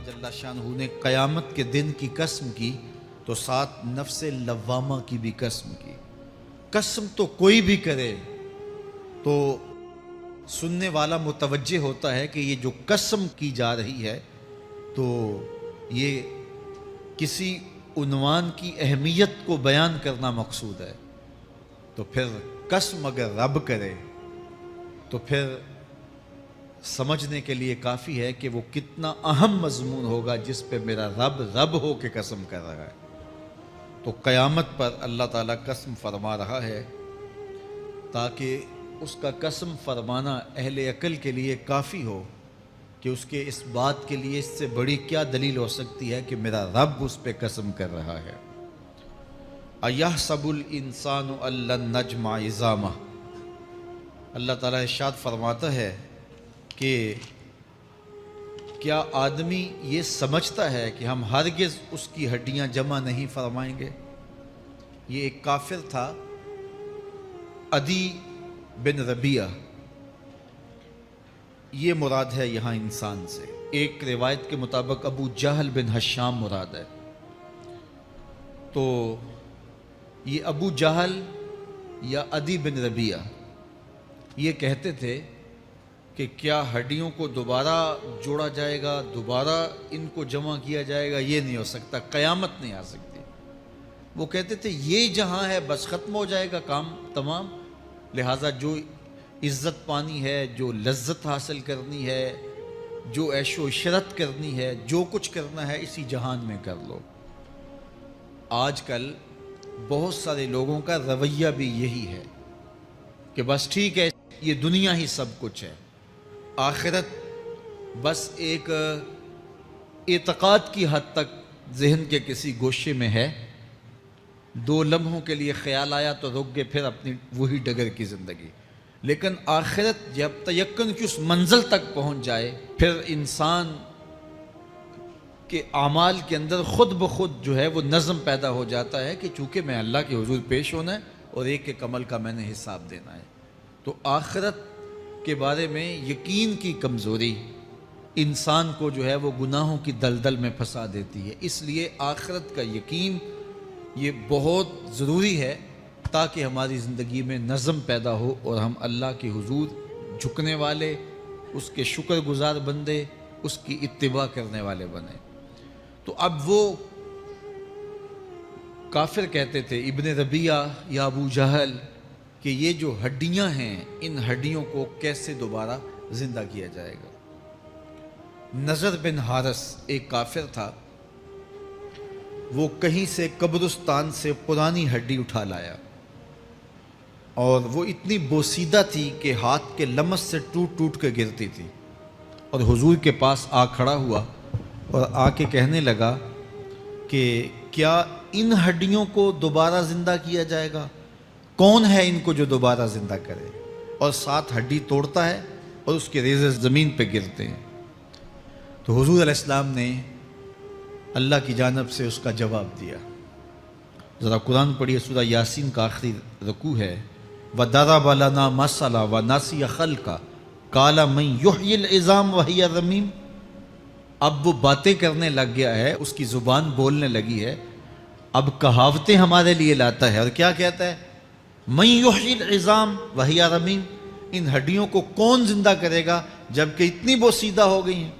جل شانہ نے قیامت کے دن کی قسم کی تو ساتھ نفس لوامہ کی بھی قسم کی۔ قسم تو کوئی بھی کرے تو سننے والا متوجہ ہوتا ہے کہ یہ جو قسم کی جا رہی ہے تو یہ کسی عنوان کی اہمیت کو بیان کرنا مقصود ہے، تو پھر قسم اگر رب کرے تو پھر سمجھنے کے لیے کافی ہے کہ وہ کتنا اہم مضمون ہوگا جس پہ میرا رب ہو کے قسم کر رہا ہے۔ تو قیامت پر اللہ تعالیٰ قسم فرما رہا ہے تاکہ اس کا قسم فرمانا اہل عقل کے لیے کافی ہو کہ اس کے اس بات کے لیے اس سے بڑی کیا دلیل ہو سکتی ہے کہ میرا رب اس پہ قسم کر رہا ہے۔ اَيَحْسَبُ الْإِنسَانُ أَن لَّن نَّجْمَعَ عِظَامَهُ، اللہ تعالیٰ ارشاد فرماتا ہے کہ کیا آدمی یہ سمجھتا ہے کہ ہم ہرگز اس کی ہڈیاں جمع نہیں فرمائیں گے؟ یہ ایک کافر تھا، عدی بن ربیعہ، یہ مراد ہے یہاں انسان سے۔ ایک روایت کے مطابق ابو جہل بن ہشام مراد ہے۔ تو یہ ابو جہل یا عدی بن ربیعہ یہ کہتے تھے کہ کیا ہڈیوں کو دوبارہ جوڑا جائے گا، دوبارہ ان کو جمع کیا جائے گا؟ یہ نہیں ہو سکتا، قیامت نہیں آ سکتی۔ وہ کہتے تھے یہ جہاں ہے بس ختم ہو جائے گا کام تمام، لہٰذا جو عزت پانی ہے، جو لذت حاصل کرنی ہے، جو عیش و عشرت کرنی ہے، جو کچھ کرنا ہے اسی جہان میں کر لو۔ آج کل بہت سارے لوگوں کا رویہ بھی یہی ہے کہ بس ٹھیک ہے یہ دنیا ہی سب کچھ ہے، آخرت بس ایک اعتقاد کی حد تک ذہن کے کسی گوشے میں ہے، 2 لمحوں کے لیے خیال آیا تو رک گئے، پھر اپنی وہی ڈگر کی زندگی۔ لیکن آخرت جب تیقن کی اس منزل تک پہنچ جائے پھر انسان کے اعمال کے اندر خود بخود جو ہے وہ نظم پیدا ہو جاتا ہے کہ چونکہ میں اللہ کے حضور پیش ہونا ہے اور ایک ایک عمل کا میں نے حساب دینا ہے۔ تو آخرت کے بارے میں یقین کی کمزوری انسان کو جو ہے وہ گناہوں کی دلدل میں پھنسا دیتی ہے، اس لیے آخرت کا یقین یہ بہت ضروری ہے تاکہ ہماری زندگی میں نظم پیدا ہو اور ہم اللہ کے حضور جھکنے والے، اس کے شکر گزار بندے، اس کی اتباع کرنے والے بنیں۔ تو اب وہ کافر کہتے تھے ابن ربیعہ یا ابو جہل کہ یہ جو ہڈیاں ہیں ان ہڈیوں کو کیسے دوبارہ زندہ کیا جائے گا۔ نضر بن حارث ایک کافر تھا، وہ کہیں سے قبرستان سے پرانی ہڈی اٹھا لایا اور وہ اتنی بوسیدہ تھی کہ ہاتھ کے لمس سے ٹوٹ ٹوٹ کے گرتی تھی، اور حضور کے پاس آ کھڑا ہوا اور آ کے کہنے لگا کہ کیا ان ہڈیوں کو دوبارہ زندہ کیا جائے گا؟ کون ہے ان کو جو دوبارہ زندہ کرے؟ اور ساتھ ہڈی توڑتا ہے اور اس کے ریزے زمین پہ گرتے ہیں۔ تو حضور علیہ السلام نے اللہ کی جانب سے اس کا جواب دیا۔ ذرا قرآن پڑھیے، سورہ یاسین کا آخری رکوع ہے، وَضَرَبَ لَنَا مَثَلًا وَنَسِیَ خَلْقَهُ قَالَ مَن يُحْیِی الْعِظَامَ وَهِیَ رَمِیمٌ۔ اب وہ باتیں کرنے لگ گیا ہے، اس کی زبان بولنے لگی ہے، اب کہاوتیں ہمارے لیے لاتا ہے، اور کیا کہتا ہے؟ مَن يُحْیِی الْعِظَامَ وَهِیَ رَمِیمٌ، ان ہڈیوں کو کون زندہ کرے گا جبکہ اتنی بوسیدہ ہو گئی ہیں؟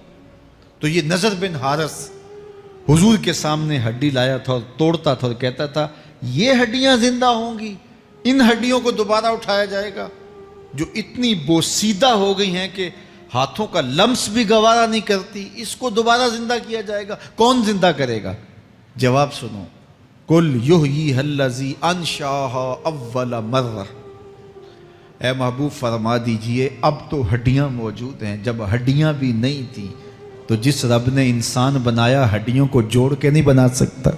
تو یہ نضر بن حارث حضور کے سامنے ہڈی لایا تھا اور توڑتا تھا اور کہتا تھا یہ ہڈیاں زندہ ہوں گی، ان ہڈیوں کو دوبارہ اٹھایا جائے گا جو اتنی بوسیدہ ہو گئی ہیں کہ ہاتھوں کا لمس بھی گوارا نہیں کرتی، اس کو دوبارہ زندہ کیا جائے گا؟ کون زندہ کرے گا؟ جواب سنو، قُلْ يُحْيِيهَا الَّذِي أَنشَأَهَا أَوَّلَ مَرَّةٍ، اے محبوب فرما دیجئے اب تو ہڈیاں موجود ہیں، جب ہڈیاں بھی نہیں تھیں تو جس رب نے انسان بنایا ہڈیوں کو جوڑ کے نہیں بنا سکتا؟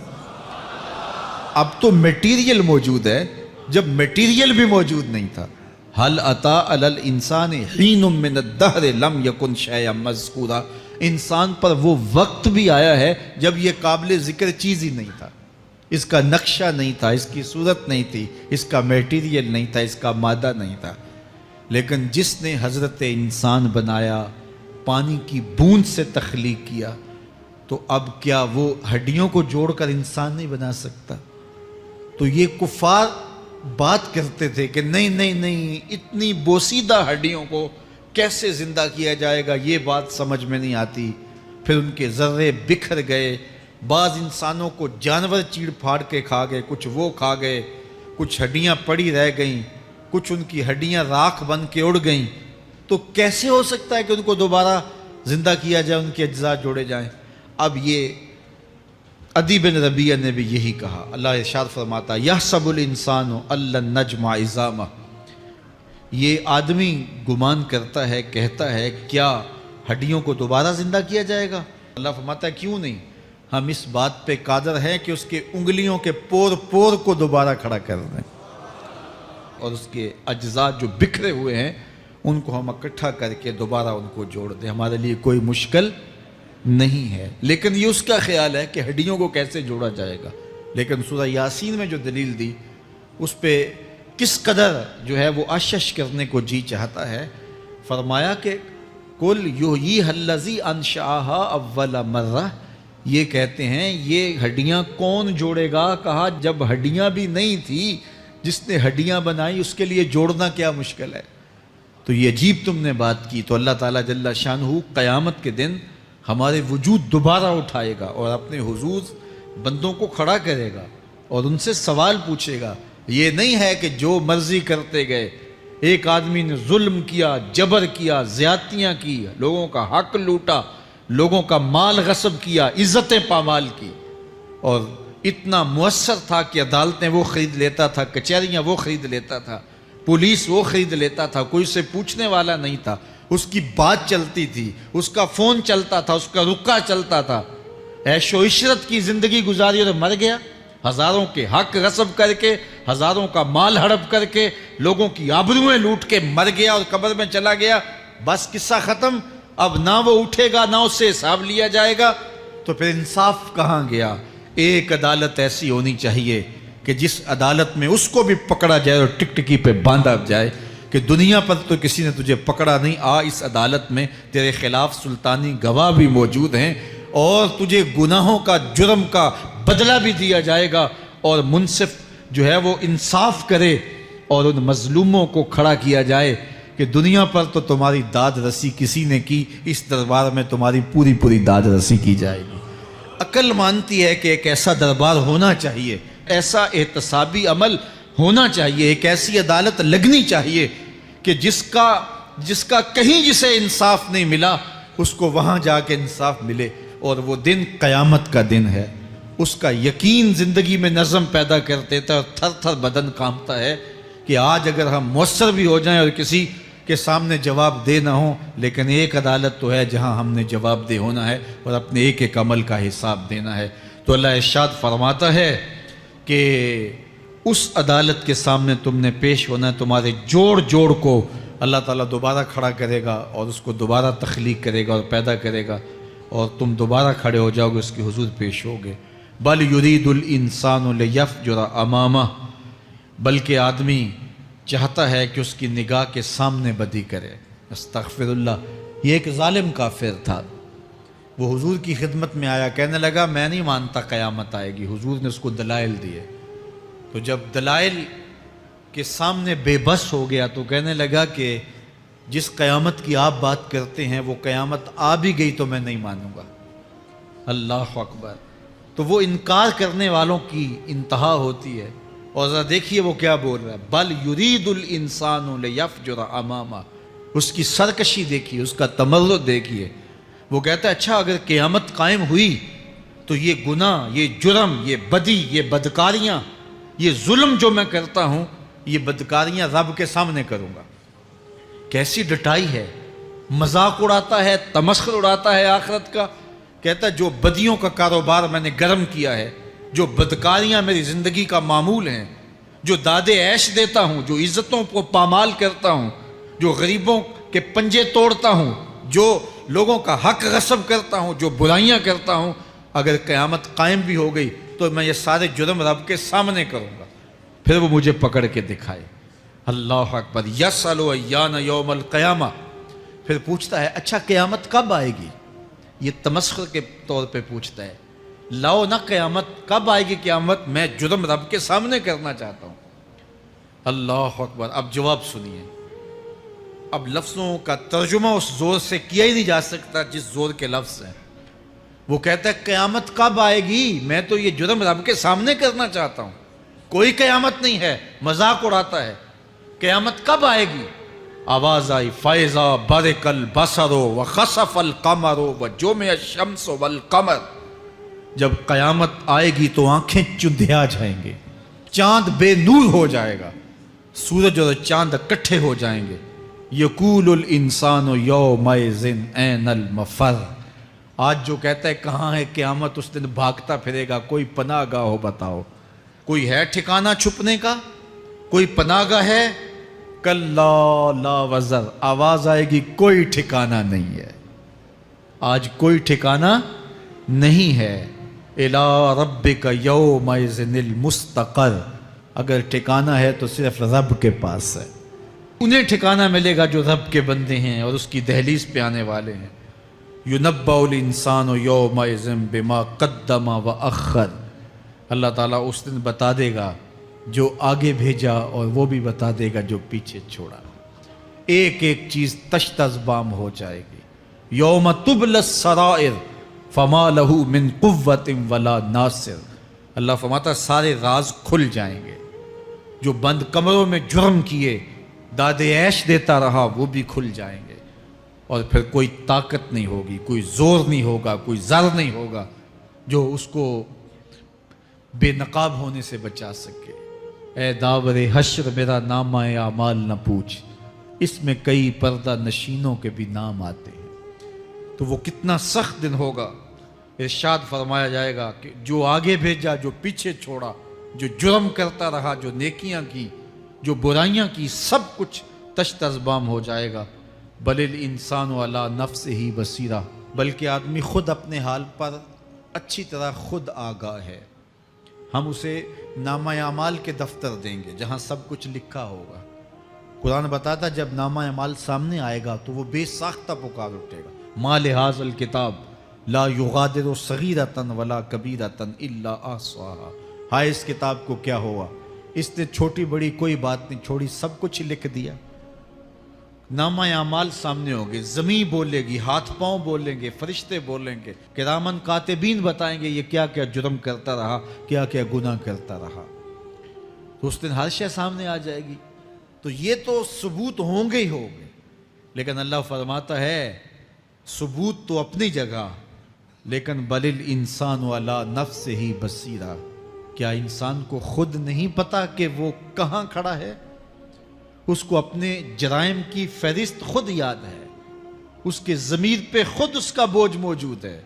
اب تو میٹیریل موجود ہے، جب میٹیریل بھی موجود نہیں تھا۔ هل أتى على الإنسان حين من الدهر لم يكن شيئا مذكورا، انسان پر وہ وقت بھی آیا ہے جب یہ قابل ذکر چیز ہی نہیں تھا، اس کا نقشہ نہیں تھا، اس کی صورت نہیں تھی، اس کا میٹیریل نہیں تھا، اس کا مادہ نہیں تھا، لیکن جس نے حضرت انسان بنایا، پانی کی بوند سے تخلیق کیا، تو اب کیا وہ ہڈیوں کو جوڑ کر انسان نہیں بنا سکتا؟ تو یہ کفار بات کرتے تھے کہ نہیں نہیں نہیں، اتنی بوسیدہ ہڈیوں کو کیسے زندہ کیا جائے گا، یہ بات سمجھ میں نہیں آتی۔ پھر ان کے ذرے بکھر گئے، بعض انسانوں کو جانور چیڑ پھاڑ کے کھا گئے، کچھ وہ کھا گئے، کچھ ہڈیاں پڑی رہ گئیں، کچھ ان کی ہڈیاں راکھ بن کے اڑ گئیں۔ تو کیسے ہو سکتا ہے کہ ان کو دوبارہ زندہ کیا جائے، ان کے اجزاء جوڑے جائیں؟ اب یہ عدی بن ربیعہ نے بھی یہی کہا۔ اللہ ارشاد فرماتا یحسب الانسان ان لن نجمع عظامہ، یہ آدمی گمان کرتا ہے، کہتا ہے کیا ہڈیوں کو دوبارہ زندہ کیا جائے گا؟ اللہ فرماتا ہے کیوں نہیں، ہم اس بات پہ قادر ہیں کہ اس کے انگلیوں کے پور پور کو دوبارہ کھڑا کر دیں، اور اس کے اجزاء جو بکھرے ہوئے ہیں ان کو ہم اکٹھا کر کے دوبارہ ان کو جوڑ دیں۔ ہمارے لیے کوئی مشکل نہیں ہے، لیکن یہ اس کا خیال ہے کہ ہڈیوں کو کیسے جوڑا جائے گا۔ لیکن سورہ یاسین میں جو دلیل دی اس پہ کس قدر جو ہے وہ اشش کرنے کو جی چاہتا ہے۔ فرمایا کہ قل یحییھا الذی انشأھا اول مرہ، یہ کہتے ہیں یہ ہڈیاں کون جوڑے گا؟ کہا جب ہڈیاں بھی نہیں تھی، جس نے ہڈیاں بنائی اس کے لیے جوڑنا کیا مشکل ہے؟ تو یہ عجیب تم نے بات کی۔ تو اللہ تعالیٰ جل شانہ قیامت کے دن ہمارے وجود دوبارہ اٹھائے گا اور اپنے حضور بندوں کو کھڑا کرے گا اور ان سے سوال پوچھے گا۔ یہ نہیں ہے کہ جو مرضی کرتے گئے، ایک آدمی نے ظلم کیا، جبر کیا، زیادتیاں کی، لوگوں کا حق لوٹا، لوگوں کا مال غصب کیا، عزتیں پامال کی، اور اتنا مؤثر تھا کہ عدالتیں وہ خرید لیتا تھا، کچہریاں وہ خرید لیتا تھا، پولیس وہ خرید لیتا تھا، کوئی سے پوچھنے والا نہیں تھا، اس کی بات چلتی تھی، اس کا فون چلتا تھا، اس کا رکا چلتا تھا، عیش و عشرت کی زندگی گزاری اور مر گیا، ہزاروں کے حق غصب کر کے، ہزاروں کا مال ہڑپ کر کے، لوگوں کی آبروئیں لوٹ کے مر گیا اور قبر میں چلا گیا، بس قصہ ختم۔ اب نہ وہ اٹھے گا نہ اس سے حساب لیا جائے گا، تو پھر انصاف کہاں گیا؟ ایک عدالت ایسی ہونی چاہیے کہ جس عدالت میں اس کو بھی پکڑا جائے اور ٹکٹکی پہ باندھا جائے کہ دنیا پر تو کسی نے تجھے پکڑا نہیں، آ اس عدالت میں تیرے خلاف سلطانی گواہ بھی موجود ہیں اور تجھے گناہوں کا، جرم کا بدلہ بھی دیا جائے گا، اور منصف جو ہے وہ انصاف کرے اور ان مظلوموں کو کھڑا کیا جائے کہ دنیا پر تو تمہاری داد رسی کسی نے کی، اس دربار میں تمہاری پوری پوری داد رسی کی جائے گی۔ عقل مانتی ہے کہ ایک ایسا دربار ہونا چاہیے، ایسا احتسابی عمل ہونا چاہیے، ایک ایسی عدالت لگنی چاہیے کہ جس کا کہیں جسے انصاف نہیں ملا اس کو وہاں جا کے انصاف ملے، اور وہ دن قیامت کا دن ہے۔ اس کا یقین زندگی میں نظم پیدا کر دیتا ہے اور تھر تھر بدن کانپتا ہے کہ آج اگر ہم مؤثر بھی ہو جائیں اور کسی کے سامنے جواب دہ نہ ہوں، لیکن ایک عدالت تو ہے جہاں ہم نے جواب دہ ہونا ہے اور اپنے ایک ایک عمل کا حساب دینا ہے۔ تو اللہ ارشاد فرماتا ہے کہ اس عدالت کے سامنے تم نے پیش ہونا ہے، تمہارے جوڑ جوڑ کو اللہ تعالیٰ دوبارہ کھڑا کرے گا اور اس کو دوبارہ تخلیق کرے گا اور پیدا کرے گا، اور تم دوبارہ کھڑے ہو جاؤ گے، اس کے حضور پیش ہوگے۔ بل یرید الانسان لیفجر امامہ، بلکہ آدمی چاہتا ہے کہ اس کی نگاہ کے سامنے بدی کرے۔ استغفر اللہ۔ یہ ایک ظالم کافر تھا، وہ حضور کی خدمت میں آیا، کہنے لگا میں نہیں مانتا قیامت آئے گی۔ حضور نے اس کو دلائل دیے، تو جب دلائل کے سامنے بے بس ہو گیا تو کہنے لگا کہ جس قیامت کی آپ بات کرتے ہیں وہ قیامت آ بھی گئی تو میں نہیں مانوں گا۔ اللہ اکبر۔ تو وہ انکار کرنے والوں کی انتہا ہوتی ہے، اور ذرا دیکھیے وہ کیا بول رہا ہے، بل یرید الانسان لیفجر امامہ۔ اس کی سرکشی دیکھیے، اس کا تمرد دیکھیے۔ وہ کہتا ہے اچھا اگر قیامت قائم ہوئی تو یہ گناہ، یہ جرم، یہ بدی، یہ بدکاریاں، یہ ظلم جو میں کرتا ہوں، یہ بدکاریاں رب کے سامنے کروں گا۔ کیسی ڈٹائی ہے، مذاق اڑاتا ہے، تمسخر اڑاتا ہے آخرت کا۔ کہتا ہے جو بدیوں کا کاروبار میں نے گرم کیا ہے، جو بدکاریاں میری زندگی کا معمول ہیں، جو دادے عیش دیتا ہوں، جو عزتوں کو پامال کرتا ہوں، جو غریبوں کے پنجے توڑتا ہوں، جو لوگوں کا حق غصب کرتا ہوں، جو برائیاں کرتا ہوں، اگر قیامت قائم بھی ہو گئی تو میں یہ سارے جرم رب کے سامنے کروں گا، پھر وہ مجھے پکڑ کے دکھائے۔ اللہ اکبر۔ یسأل ایان یوم القیامہ۔ پھر پوچھتا ہے اچھا قیامت کب آئے گی؟ یہ تمسخر کے طور پہ پوچھتا ہے، لاؤ نہ قیامت، کب آئے گی قیامت، میں جرم رب کے سامنے کرنا چاہتا ہوں۔ اللہ اکبر۔ اب جواب سنیے، اب لفظوں کا ترجمہ اس زور سے کیا ہی نہیں جا سکتا جس زور کے لفظ ہیں۔ وہ کہتا ہے قیامت کب آئے گی، میں تو یہ جرم رب کے سامنے کرنا چاہتا ہوں، کوئی قیامت نہیں ہے، مذاق اڑاتا ہے، قیامت کب آئے گی؟ آواز آئی، فَإِذَا بَرِقَ الْبَصَرُ وَخَسَفَ الْقَمَرُ وَجُمِعَ الشَّمْسُ وَالْقَمَرُ۔ جب قیامت آئے گی تو آنکھیں چندھیا جائیں گے، چاند بے نور ہو جائے گا، سورج اور چاند اکٹھے ہو جائیں گے۔ یقول الانسان یومئذ این المفر۔ آج جو کہتا ہے کہاں ہے قیامت، اس دن بھاگتا پھرے گا، کوئی پناہ گاہ ہو بتاؤ، کوئی ہے ٹھکانہ چھپنے کا، کوئی پناہ گاہ ہے؟ کلا لا وزر، آواز آئے گی کوئی ٹھکانہ نہیں ہے، آج کوئی ٹھکانہ نہیں ہے۔ الی ربک یومئذ المستقر، اگر ٹھکانہ ہے تو صرف رب کے پاس ہے، انہیں ٹھکانہ ملے گا جو رب کے بندے ہیں اور اس کی دہلیز پہ آنے والے ہیں۔ یُنَبَّأُ الْإِنسَانُ یومئذ بما قدم وأخر، اللہ تعالیٰ اس دن بتا دے گا جو آگے بھیجا اور وہ بھی بتا دے گا جو پیچھے چھوڑا، ایک ایک چیز تشت ازبام ہو جائے گی۔ یوم تبلی السرائر فما لہ من قوت ولا ناصر، اللہ فرماتا سارے راز کھل جائیں گے، جو بند کمروں میں جرم کیے داد عیش دیتا رہا وہ بھی کھل جائیں گے، اور پھر کوئی طاقت نہیں ہوگی، کوئی زور نہیں ہوگا، کوئی زر نہیں ہوگا جو اس کو بے نقاب ہونے سے بچا سکے۔ اے داور حشر میرا نامہ اعمال نہ پوچھ، اس میں کئی پردہ نشینوں کے بھی نام آتے ہیں۔ تو وہ کتنا سخت دن ہوگا، ارشاد فرمایا جائے گا کہ جو آگے بھیجا، جو پیچھے چھوڑا، جو جرم کرتا رہا، جو نیکیاں کی، جو برائیاں کی، سب کچھ تشت ازبام ہو جائے گا۔ بل الانسان علی نفسہ بصیرہ، بلکہ آدمی خود اپنے حال پر اچھی طرح خود آگاہ ہے۔ ہم اسے نامہ اعمال کے دفتر دیں گے جہاں سب کچھ لکھا ہوگا۔ قرآن بتاتا جب نامہ اعمال سامنے آئے گا تو وہ بے ساختہ پکار اٹھے گا، ما لہذا الکتاب لا یغادر صغیرۃ ولا کبیرۃ الا احصاها، ہائے اس کتاب کو کیا ہوا، اس نے چھوٹی بڑی کوئی بات نہیں چھوڑی، سب کچھ لکھ دیا۔ نامہ اعمال سامنے ہوگے، زمین بولے گی، ہاتھ پاؤں بولیں گے، فرشتے بولیں گے، کرامن کاتبین بتائیں گے یہ کیا کیا جرم کرتا رہا، کیا کیا گناہ کرتا رہا۔ تو اس دن ہر شے سامنے آ جائے گی، تو یہ تو ثبوت ہوں گے ہی ہوں گے، لیکن اللہ فرماتا ہے ثبوت تو اپنی جگہ، لیکن بل الانسان علی نفسہ بصیرہ، کیا انسان کو خود نہیں پتا کہ وہ کہاں کھڑا ہے؟ اس کو اپنے جرائم کی فہرست خود یاد ہے، اس کے ضمیر پہ خود اس کا بوجھ موجود ہے،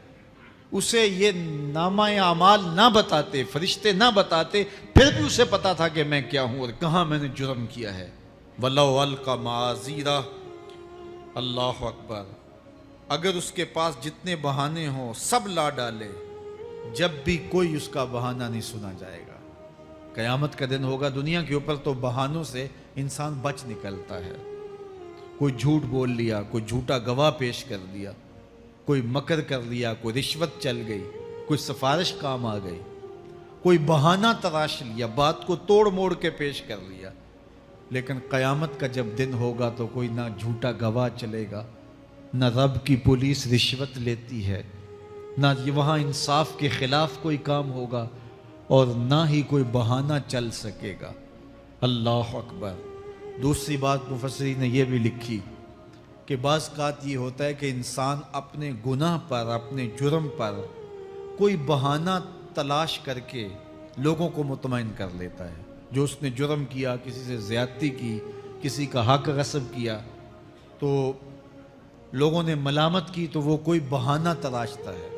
اسے یہ نامہ اعمال نہ بتاتے، فرشتے نہ بتاتے، پھر بھی اسے پتا تھا کہ میں کیا ہوں اور کہاں میں نے جرم کیا ہے۔ وَلَوْ أَلْقَى مَعَاذِيرَهُ، اللہ اکبر، اگر اس کے پاس جتنے بہانے ہوں سب لا ڈالے، جب بھی کوئی اس کا بہانہ نہیں سنا جائے گا۔ قیامت کا دن ہوگا، دنیا کے اوپر تو بہانوں سے انسان بچ نکلتا ہے، کوئی جھوٹ بول لیا، کوئی جھوٹا گواہ پیش کر دیا، کوئی مکر کر لیا، کوئی رشوت چل گئی، کوئی سفارش کام آ گئی، کوئی بہانہ تراش لیا، بات کو توڑ موڑ کے پیش کر لیا۔ لیکن قیامت کا جب دن ہوگا تو کوئی نہ جھوٹا گواہ چلے گا، نہ رب کی پولیس رشوت لیتی ہے، نہ وہاں انصاف کے خلاف کوئی کام ہوگا، اور نہ ہی کوئی بہانہ چل سکے گا۔ اللہ اکبر۔ دوسری بات مفسرین نے یہ بھی لکھی کہ بعض اوقات یہ ہوتا ہے کہ انسان اپنے گناہ پر، اپنے جرم پر کوئی بہانہ تلاش کر کے لوگوں کو مطمئن کر لیتا ہے۔ جو اس نے جرم کیا، کسی سے زیادتی کی، کسی کا حق غصب کیا، تو لوگوں نے ملامت کی تو وہ کوئی بہانہ تلاشتا ہے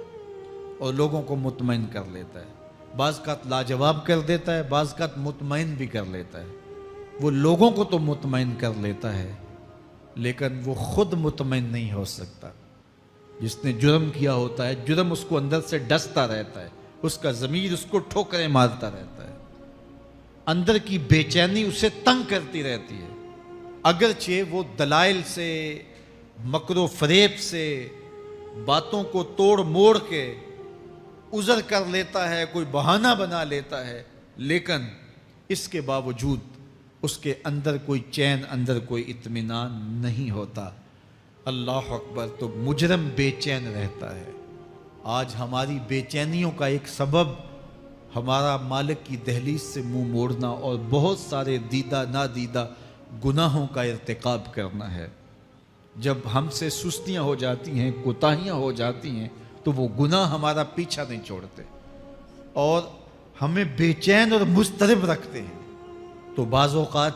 اور لوگوں کو مطمئن کر لیتا ہے۔ بعض اوقات لاجواب کر دیتا ہے، بعض اوقات مطمئن بھی کر لیتا ہے۔ وہ لوگوں کو تو مطمئن کر لیتا ہے لیکن وہ خود مطمئن نہیں ہو سکتا۔ جس نے جرم کیا ہوتا ہے، جرم اس کو اندر سے ڈستا رہتا ہے، اس کا ضمیر اس کو ٹھوکریں مارتا رہتا ہے، اندر کی بے چینی اسے تنگ کرتی رہتی ہے، اگرچہ وہ دلائل سے، مکر و فریب سے، باتوں کو توڑ موڑ کے عذر کر لیتا ہے، کوئی بہانہ بنا لیتا ہے، لیکن اس کے باوجود اس کے اندر کوئی چین، اندر کوئی اطمینان نہیں ہوتا۔ اللہ اکبر! تو مجرم بے چین رہتا ہے۔ آج ہماری بے چینیوں کا ایک سبب ہمارا مالک کی دہلیز سے منہ موڑنا اور بہت سارے دیدہ نادیدہ گناہوں کا ارتکاب کرنا ہے۔ جب ہم سے سستیاں ہو جاتی ہیں، کوتاہیاں ہو جاتی ہیں، تو وہ گناہ ہمارا پیچھا نہیں چھوڑتے اور ہمیں بے چین اور مضطرب رکھتے ہیں۔ تو بعض اوقات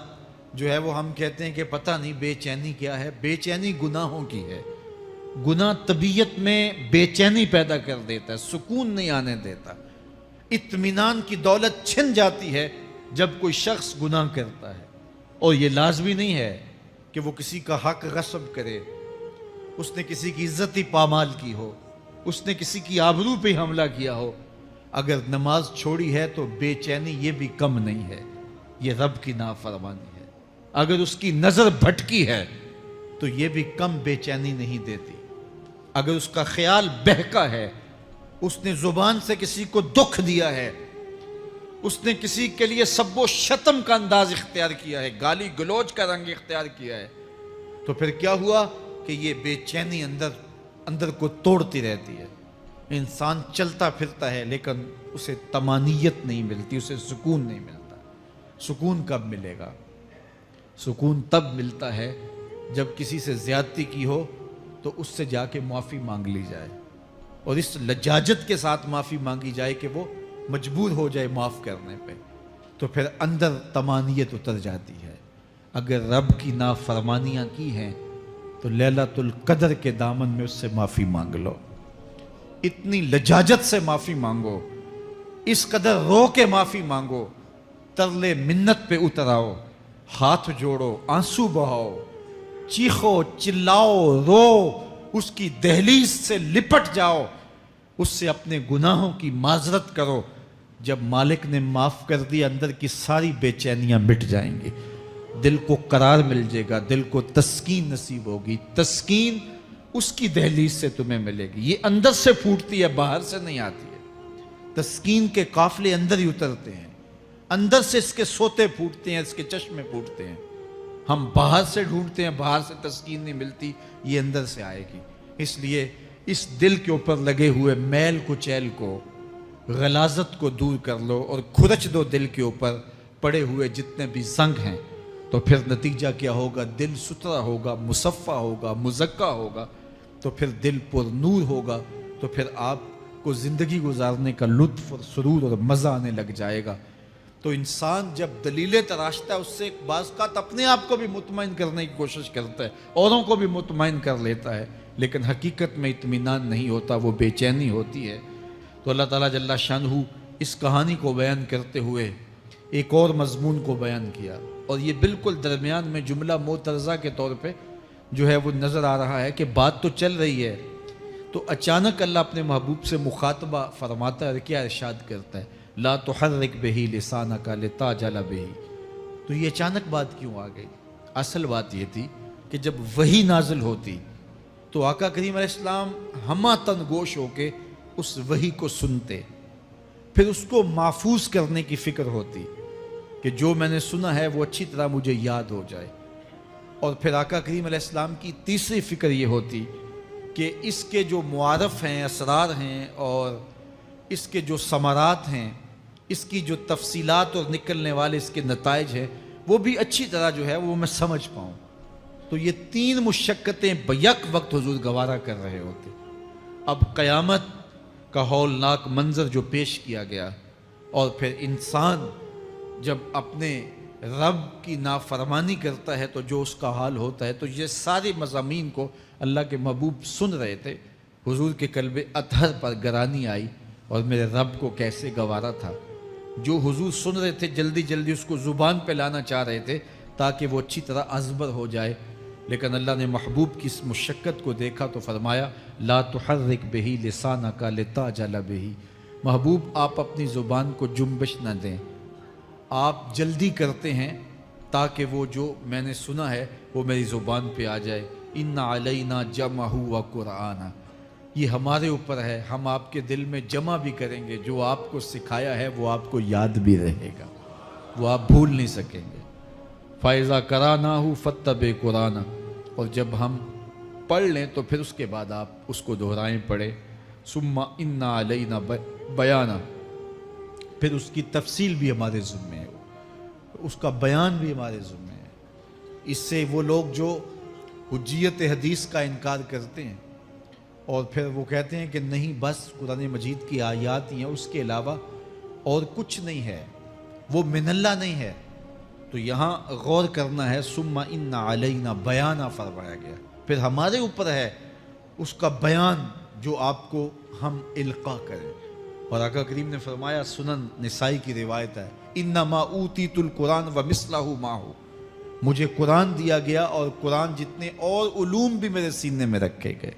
جو ہے وہ ہم کہتے ہیں کہ پتہ نہیں بے چینی کیا ہے۔ بے چینی گناہوں کی ہے۔ گناہ طبیعت میں بے چینی پیدا کر دیتا ہے، سکون نہیں آنے دیتا۔ اطمینان کی دولت چھن جاتی ہے جب کوئی شخص گناہ کرتا ہے، اور یہ لازمی نہیں ہے کہ وہ کسی کا حق غصب کرے، اس نے کسی کی عزت ہی پامال کی ہو، اس نے کسی کی آبرو پہ حملہ کیا ہو۔ اگر نماز چھوڑی ہے تو بے چینی یہ بھی کم نہیں ہے، یہ رب کی نافرمانی ہے۔ اگر اس کی نظر بھٹکی ہے تو یہ بھی کم بے چینی نہیں دیتی۔ اگر اس کا خیال بہکا ہے، اس نے زبان سے کسی کو دکھ دیا ہے، اس نے کسی کے لیے سب و شتم کا انداز اختیار کیا ہے، گالی گلوچ کا رنگ اختیار کیا ہے، تو پھر کیا ہوا کہ یہ بے چینی اندر کو توڑتی رہتی ہے۔ انسان چلتا پھرتا ہے لیکن اسے طمانیت نہیں ملتی، اسے سکون نہیں ملتا۔ سکون کب ملے گا؟ سکون تب ملتا ہے جب کسی سے زیادتی کی ہو تو اس سے جا کے معافی مانگ لی جائے، اور اس لجاجت کے ساتھ معافی مانگی جائے کہ وہ مجبور ہو جائے معاف کرنے پہ، تو پھر اندر طمانیت اتر جاتی ہے۔ اگر رب کی نافرمانیاں کی ہیں تو لیلۃ القدر کے دامن میں اس سے معافی مانگ لو، اتنی لجاجت سے معافی مانگو، اس قدر رو کے معافی مانگو، ترلے منت پہ اتر آؤ، ہاتھ جوڑو، آنسو بہاؤ، چیخو، چلاؤ، رو، اس کی دہلیز سے لپٹ جاؤ، اس سے اپنے گناہوں کی معذرت کرو۔ جب مالک نے معاف کر دیا، اندر کی ساری بے چینیاں مٹ جائیں گی، دل کو قرار مل جائے گا، دل کو تسکین نصیب ہوگی۔ تسکین اس کی دہلیز سے تمہیں ملے گی، یہ اندر سے پھوٹتی ہے، باہر سے نہیں آتی ہے۔ تسکین کے قافلے اندر ہی اترتے ہیں، اندر سے اس کے سوتے پھوٹتے ہیں، اس کے چشمے پھوٹتے ہیں۔ ہم باہر سے ڈھونڈتے ہیں، باہر سے تسکین نہیں ملتی، یہ اندر سے آئے گی۔ اس لیے اس دل کے اوپر لگے ہوئے میل کچیل کو، غلاظت کو دور کر لو اور کھرچ دو دل کے اوپر پڑے ہوئے جتنے بھی زنگ ہیں، تو پھر نتیجہ کیا ہوگا؟ دل ستھرا ہوگا، مصفا ہوگا، مزکا ہوگا، تو پھر دل پر نور ہوگا، تو پھر آپ کو زندگی گزارنے کا لطف اور سرور اور مزہ آنے لگ جائے گا۔ تو انسان جب دلیلیں تراشتا ہے، اس سے بعض اوقات اپنے آپ کو بھی مطمئن کرنے کی کوشش کرتا ہے، اوروں کو بھی مطمئن کر لیتا ہے، لیکن حقیقت میں اطمینان نہیں ہوتا، وہ بے چینی ہوتی ہے۔ تو اللہ تعالیٰ جل شانہ اس کہانی کو بیان کرتے ہوئے ایک اور مضمون کو بیان کیا، اور یہ بالکل درمیان میں جملہ معترضہ کے طور پہ جو ہے وہ نظر آ رہا ہے کہ بات تو چل رہی ہے، تو اچانک اللہ اپنے محبوب سے مخاطبہ فرماتا ہے اور کیا ارشاد کرتا ہے؟ لا تحرک بہ لسانک لتعجل بہ۔ تو یہ اچانک بات کیوں آ گئی؟ اصل بات یہ تھی کہ جب وحی نازل ہوتی تو آقا کریم علیہ السلام ہمہ تن گوش ہو کے اس وحی کو سنتے، پھر اس کو محفوظ کرنے کی فکر ہوتی کہ جو میں نے سنا ہے وہ اچھی طرح مجھے یاد ہو جائے، اور پھر آقا کریم علیہ السلام کی تیسری فکر یہ ہوتی کہ اس کے جو معارف ہیں، اسرار ہیں، اور اس کے جو ثمرات ہیں، اس کی جو تفصیلات اور نکلنے والے اس کے نتائج ہیں، وہ بھی اچھی طرح جو ہے وہ میں سمجھ پاؤں۔ تو یہ تین مشقتیں بیک وقت حضور گوارا کر رہے ہوتے۔ اب قیامت کا ہولناک منظر جو پیش کیا گیا، اور پھر انسان جب اپنے رب کی نافرمانی کرتا ہے تو جو اس کا حال ہوتا ہے، تو یہ سارے مضامین کو اللہ کے محبوب سن رہے تھے۔ حضور کے قلب اطہر پر گرانی آئی، اور میرے رب کو کیسے گوارا تھا۔ جو حضور سن رہے تھے جلدی جلدی اس کو زبان پہ لانا چاہ رہے تھے تاکہ وہ اچھی طرح ازبر ہو جائے، لیکن اللہ نے محبوب کی اس مشقت کو دیکھا تو فرمایا لا تحرک بہ لسانک لتعجل بہ۔ محبوب آپ اپنی زبان کو جنبش نہ دیں، آپ جلدی کرتے ہیں تاکہ وہ جو میں نے سنا ہے وہ میری زبان پہ آ جائے۔ ان علینا جمعہ و قرآن، یہ ہمارے اوپر ہے، ہم آپ کے دل میں جمع بھی کریں گے، جو آپ کو سکھایا ہے وہ آپ کو یاد بھی رہے گا، وہ آپ بھول نہیں سکیں گے۔ فَإِذَا قَرَأْنَاهُ فَاتَّبِعْ قُرْآنَهُ، اور جب ہم پڑھ لیں تو پھر اس کے بعد آپ اس کو دہرائیں پڑھیں۔ ثُمَّ إِنَّ عَلَيْنَا بَيَانًا، پھر اس کی تفصیل بھی ہمارے ذمہ ہے، اس کا بیان بھی ہمارے ذمہ ہے۔ اس سے وہ لوگ جو حجیت حدیث کا انکار کرتے ہیں اور پھر وہ کہتے ہیں کہ نہیں بس قرآن مجید کی آیات ہی ہیں، اس کے علاوہ اور کچھ نہیں ہے، وہ من اللہ نہیں ہے، تو یہاں غور کرنا ہے۔ ثم ان علینا بیانہ فرمایا گیا، پھر ہمارے اوپر ہے اس کا بیان جو آپ کو ہم القاء کریں۔ اور آقا کریم نے فرمایا، سنن نسائی کی روایت ہے، انما اوتیت القرآن ومثلہ معہ، مجھے قرآن دیا گیا اور قرآن جتنے اور علوم بھی میرے سینے میں رکھے گئے۔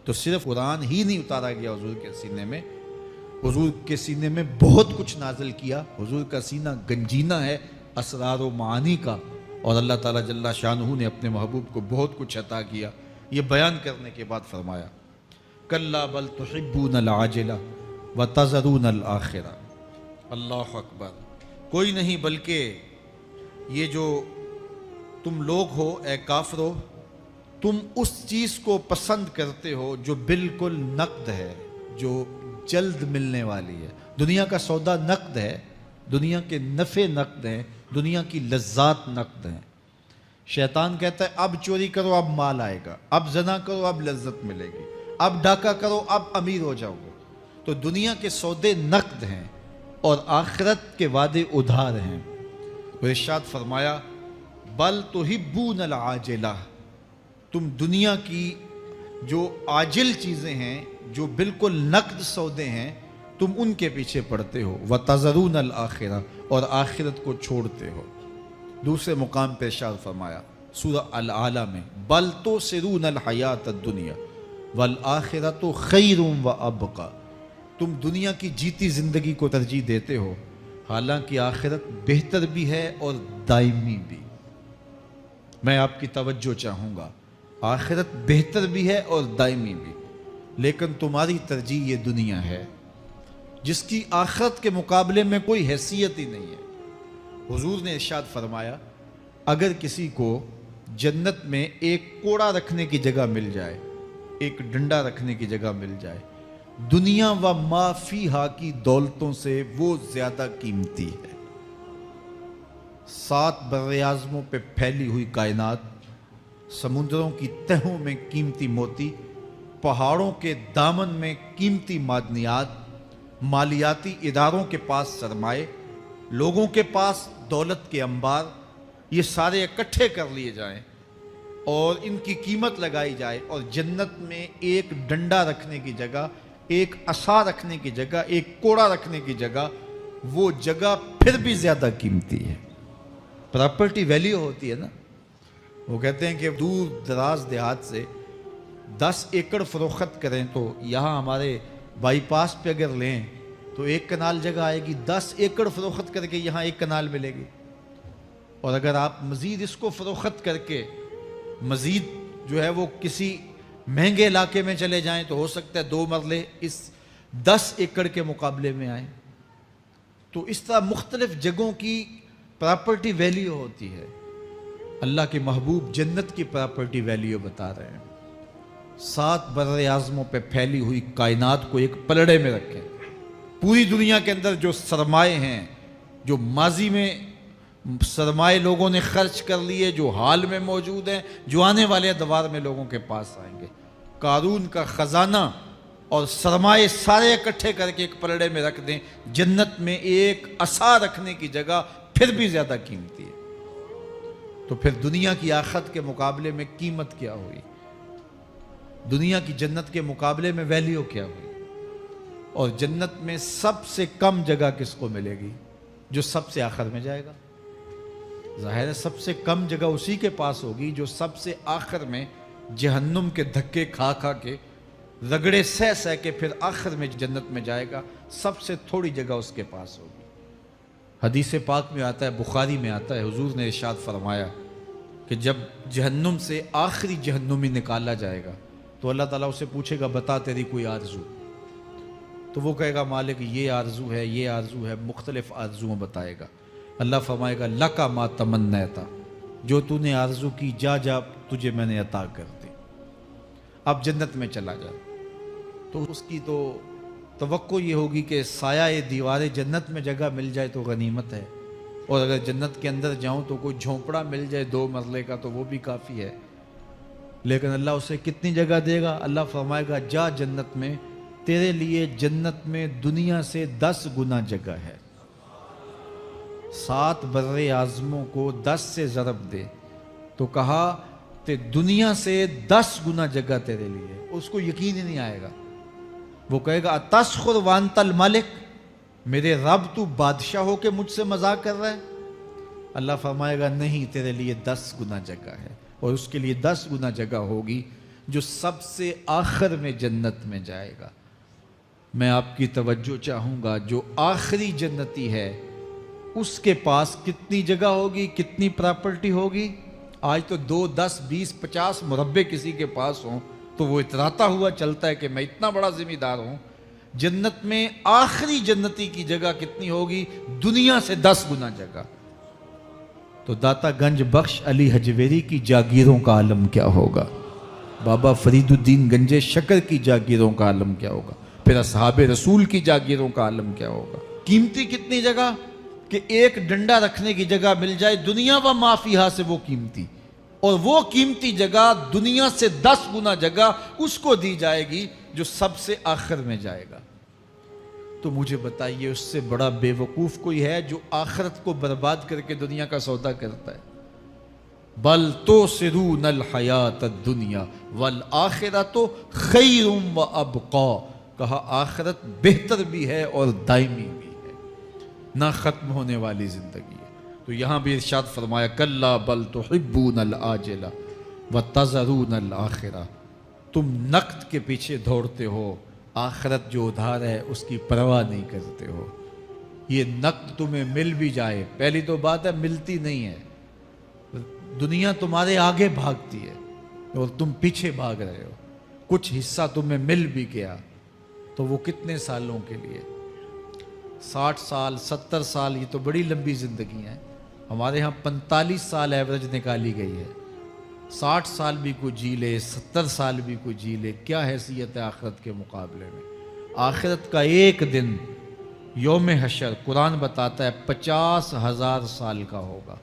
تو صرف قرآن ہی نہیں اتارا گیا حضور کے سینے میں، حضور کے سینے میں بہت کچھ نازل کیا۔ حضور کا سینہ گنجینہ ہے اسرار و معانی کا، اور اللہ تعالیٰ جل شانہ نے اپنے محبوب کو بہت کچھ عطا کیا۔ یہ بیان کرنے کے بعد فرمایا، کلا بل تحبون العاجلہ وتذرون الآخرہ۔ اللہ اکبر، کوئی نہیں بلکہ یہ جو تم لوگ ہو اے کافرو، تم اس چیز کو پسند کرتے ہو جو بالکل نقد ہے، جو جلد ملنے والی ہے۔ دنیا کا سودا نقد ہے، دنیا کے نفع نقد ہیں، دنیا کی لذات نقد ہیں۔ شیطان کہتا ہے اب چوری کرو اب مال آئے گا، اب زنا کرو اب لذت ملے گی، اب ڈاکہ کرو اب امیر ہو جاؤ گے۔ تو دنیا کے سودے نقد ہیں اور آخرت کے وعدے ادھار ہیں۔ وہ ارشاد فرمایا، بل تحبون العاجلہ، تم دنیا کی جو عاجل چیزیں ہیں، جو بالکل نقد سودے ہیں، تم ان کے پیچھے پڑتے ہو، وتذرون الآخرہ، اور آخرت کو چھوڑتے ہو۔ دوسرے مقام پہ ارشاد فرمایا سورہ الاعلیٰ میں، بل تؤثرون الحیات الدنیا والآخرۃ خیر وابقی، تم دنیا کی جیتی زندگی کو ترجیح دیتے ہو، حالانکہ آخرت بہتر بھی ہے اور دائمی بھی۔ میں آپ کی توجہ چاہوں گا، آخرت بہتر بھی ہے اور دائمی بھی، لیکن تمہاری ترجیح یہ دنیا ہے جس کی آخرت کے مقابلے میں کوئی حیثیت ہی نہیں ہے۔ حضور نے ارشاد فرمایا، اگر کسی کو جنت میں ایک کوڑا رکھنے کی جگہ مل جائے، ایک ڈنڈا رکھنے کی جگہ مل جائے، دنیا و ما فیہا کی دولتوں سے وہ زیادہ قیمتی ہے۔ 7 براعظموں پہ پھیلی ہوئی کائنات، سمندروں کی تہوں میں قیمتی موتی، پہاڑوں کے دامن میں قیمتی معدنیات، مالیاتی اداروں کے پاس سرمائے، لوگوں کے پاس دولت کے انبار، یہ سارے اکٹھے کر لیے جائیں اور ان کی قیمت لگائی جائے، اور جنت میں ایک ڈنڈا رکھنے کی جگہ، ایک عصا رکھنے کی جگہ، ایک کوڑا رکھنے کی جگہ، وہ جگہ پھر بھی زیادہ قیمتی ہے۔ پراپرٹی ویلیو ہوتی ہے نا، وہ کہتے ہیں کہ دور دراز دیہات سے 10 ایکڑ فروخت کریں تو یہاں ہمارے بائی پاس پہ اگر لیں تو 1 کنال جگہ آئے گی، 10 ایکڑ فروخت کر کے یہاں 1 کنال ملے گی۔ اور اگر آپ مزید اس کو فروخت کر کے مزید جو ہے وہ کسی مہنگے علاقے میں چلے جائیں تو ہو سکتا ہے 2 مرلے اس 10 ایکڑ کے مقابلے میں آئیں۔ تو اس طرح مختلف جگہوں کی پراپرٹی ویلیو ہوتی ہے۔ اللہ کے محبوب جنت کی پراپرٹی ویلیو بتا رہے ہیں۔ 7 براعظموں پہ پھیلی ہوئی کائنات کو ایک پلڑے میں رکھیں، پوری دنیا کے اندر جو سرمائے ہیں، جو ماضی میں سرمائے لوگوں نے خرچ کر لیے، جو حال میں موجود ہیں، جو آنے والے ادوار میں لوگوں کے پاس آئیں گے، قارون کا خزانہ اور سرمائے سارے اکٹھے کر کے ایک پلڑے میں رکھ دیں، جنت میں ایک عصا رکھنے کی جگہ پھر بھی زیادہ قیمتی ہے۔ تو پھر دنیا کی آخرت کے مقابلے میں قیمت کیا ہوئی؟ دنیا کی جنت کے مقابلے میں ویلیو کیا ہوئی؟ اور جنت میں سب سے کم جگہ کس کو ملے گی؟ جو سب سے آخر میں جائے گا۔ ظاہر ہے سب سے کم جگہ اسی کے پاس ہوگی جو سب سے آخر میں جہنم کے دھکے کھا کھا کے، رگڑے سہ سہ کے پھر آخر میں جنت میں جائے گا، سب سے تھوڑی جگہ اس کے پاس ہوگی۔ حدیث پاک میں آتا ہے، بخاری میں آتا ہے، حضور نے ارشاد فرمایا کہ جب جہنم سے آخری جہنمی نکالا جائے گا تو تو اللہ تعالیٰ اسے پوچھے گا بتا تیری کوئی آرزو، تو وہ کہے گا مالک یہ آرزو ہے، یہ آرزو ہے، مختلف آرزوؤں بتائے گا۔ اللہ فرمائے گا لکا ما تمنیتا، جو تو نے آرزو کی جا جا تجھے میں نے عطا کر دی، اب جنت میں چلا جا۔ تو اس کی تو توقع یہ ہوگی کہ سایہ دیوار جنت میں جگہ مل جائے تو غنیمت ہے، اور اگر جنت کے اندر جاؤں تو کوئی جھونپڑا مل جائے 2 مرلے کا تو وہ بھی کافی ہے۔ لیکن اللہ اسے کتنی جگہ دے گا؟ اللہ فرمائے گا جا جنت میں، تیرے لیے جنت میں دنیا سے 10 گنا جگہ ہے۔ 7 بر اعظموں کو 10 سے ضرب دے تو کہا کہ دنیا سے 10 گنا جگہ تیرے لیے۔ اس کو یقین ہی نہیں آئے گا، وہ کہے گا اتسخر وانت الملک، میرے رب تو بادشاہ ہو کے مجھ سے مذاق کر رہا ہے؟ اللہ فرمائے گا نہیں، تیرے لیے 10 گنا جگہ ہے، اور اس کے لیے 10 گنا جگہ ہوگی جو سب سے آخر میں جنت میں جائے گا۔ میں آپ کی توجہ چاہوں گا، جو آخری جنتی ہے اس کے پاس کتنی جگہ ہوگی، کتنی پراپرٹی ہوگی؟ آج تو 2 10 20 50 مربع کسی کے پاس ہوں تو وہ اتراتا ہوا چلتا ہے کہ میں اتنا بڑا ذمہ دار ہوں۔ جنت میں آخری جنتی کی جگہ کتنی ہوگی؟ دنیا سے 10 گنا جگہ۔ تو داتا گنج بخش علی حجویری کی جاگیروں کا عالم کیا ہوگا؟ بابا فرید الدین گنج شکر کی جاگیروں کا عالم کیا ہوگا؟ پھر اصحاب رسول کی جاگیروں کا عالم کیا ہوگا؟ قیمتی کتنی جگہ کہ ایک ڈنڈا رکھنے کی جگہ مل جائے، دنیا و ما فیہا سے وہ قیمتی، اور وہ قیمتی جگہ دنیا سے 10 گنا جگہ اس کو دی جائے گی جو سب سے آخر میں جائے گا۔ تو مجھے بتائیے اس سے بڑا بے وقوف کوئی ہے جو آخرت کو برباد کر کے دنیا کا سودا کرتا ہے؟ بل توسرون الحیات الدنیا والآخرۃ خیر و ابقا، کہا آخرت بہتر بھی ہے اور دائمی بھی ہے، نہ ختم ہونے والی زندگی ہے۔ تو یہاں بھی ارشاد فرمایا کلا بل تحبون العاجلہ وتذرون الآخرہ، تم نقد کے پیچھے دوڑتے ہو، آخرت جو ادھار ہے اس کی پرواہ نہیں کرتے ہو۔ یہ نقد تمہیں مل بھی جائے، پہلی تو بات ہے ملتی نہیں ہے، دنیا تمہارے آگے بھاگتی ہے اور تم پیچھے بھاگ رہے ہو۔ کچھ حصہ تمہیں مل بھی گیا تو وہ کتنے سالوں کے لیے؟ 60 سال 70 سال، یہ تو بڑی لمبی زندگی ہیں۔ ہمارے ہاں 45 سال ایوریج نکالی گئی ہے۔ 60 سال بھی کوئی جی لے، 70 سال بھی کوئی جی لے، کیا حیثیت ہے آخرت کے مقابلے میں؟ آخرت کا ایک دن یوم حشر قرآن بتاتا ہے 50,000 سال کا ہوگا۔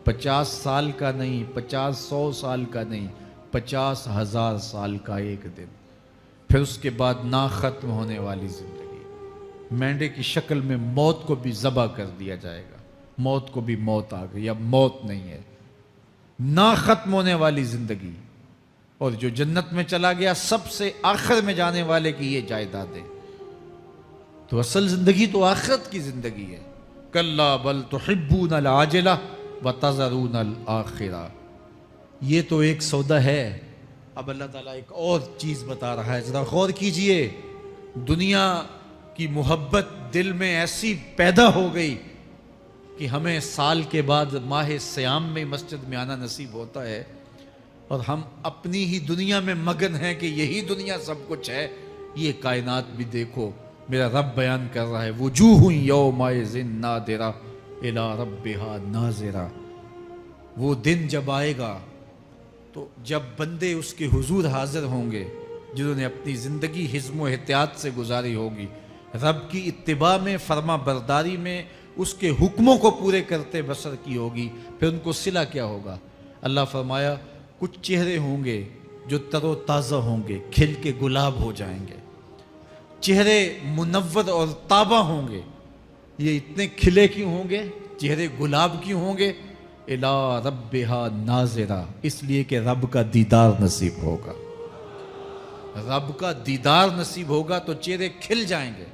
50 سال کا نہیں، 50-100 سال کا نہیں، 50,000 سال کا ایک دن۔ پھر اس کے بعد نہ ختم ہونے والی زندگی، مینڈے کی شکل میں موت کو بھی ذبح کر دیا جائے گا، موت کو بھی موت آ گئی، اب موت نہیں ہے، نہ ختم ہونے والی زندگی۔ اور جو جنت میں چلا گیا سب سے آخر میں جانے والے کی یہ جائیدادیں۔ تو اصل زندگی تو آخرت کی زندگی ہے۔ کلا بل تحبون العاجلہ وتذرون الآخرہ، یہ تو ایک سودا ہے۔ اب اللہ تعالیٰ ایک اور چیز بتا رہا ہے، ذرا غور کیجئے۔ دنیا کی محبت دل میں ایسی پیدا ہو گئی کہ ہمیں سال کے بعد ماہ سیام میں مسجد میں آنا نصیب ہوتا ہے، اور ہم اپنی ہی دنیا میں مگن ہیں کہ یہی دنیا سب کچھ ہے۔ یہ کائنات بھی دیکھو، میرا رب بیان کر رہا ہے وجوہ یومئذ ناظرہ الی ربہا ناظرہ۔ وہ دن جب آئے گا تو جب بندے اس کے حضور حاضر ہوں گے جنہوں نے اپنی زندگی حزم و احتیاط سے گزاری ہوگی، رب کی اتباع میں، فرما برداری میں، اس کے حکموں کو پورے کرتے بسر کی ہوگی، پھر ان کو صلہ کیا ہوگا؟ اللہ فرمایا کچھ چہرے ہوں گے جو تر و تازہ ہوں گے، کھل کے گلاب ہو جائیں گے، چہرے منور اور تابہ ہوں گے۔ یہ اتنے کھلے کیوں ہوں گے، چہرے گلاب کیوں ہوں گے؟ الی ربہا ناظرہ، اس لیے کہ رب کا دیدار نصیب ہوگا۔ رب کا دیدار نصیب ہوگا تو چہرے کھل جائیں گے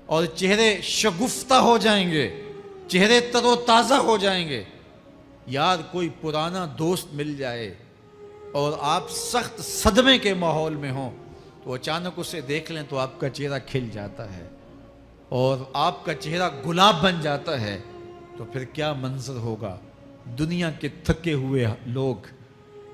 اور چہرے شگفتہ ہو جائیں گے، چہرے تر و تازہ ہو جائیں گے۔ یار کوئی پرانا دوست مل جائے اور آپ سخت صدمے کے ماحول میں ہوں تو اچانک اسے دیکھ لیں تو آپ کا چہرہ کھل جاتا ہے اور آپ کا چہرہ گلاب بن جاتا ہے، تو پھر کیا منظر ہوگا؟ دنیا کے تھکے ہوئے لوگ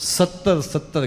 70-70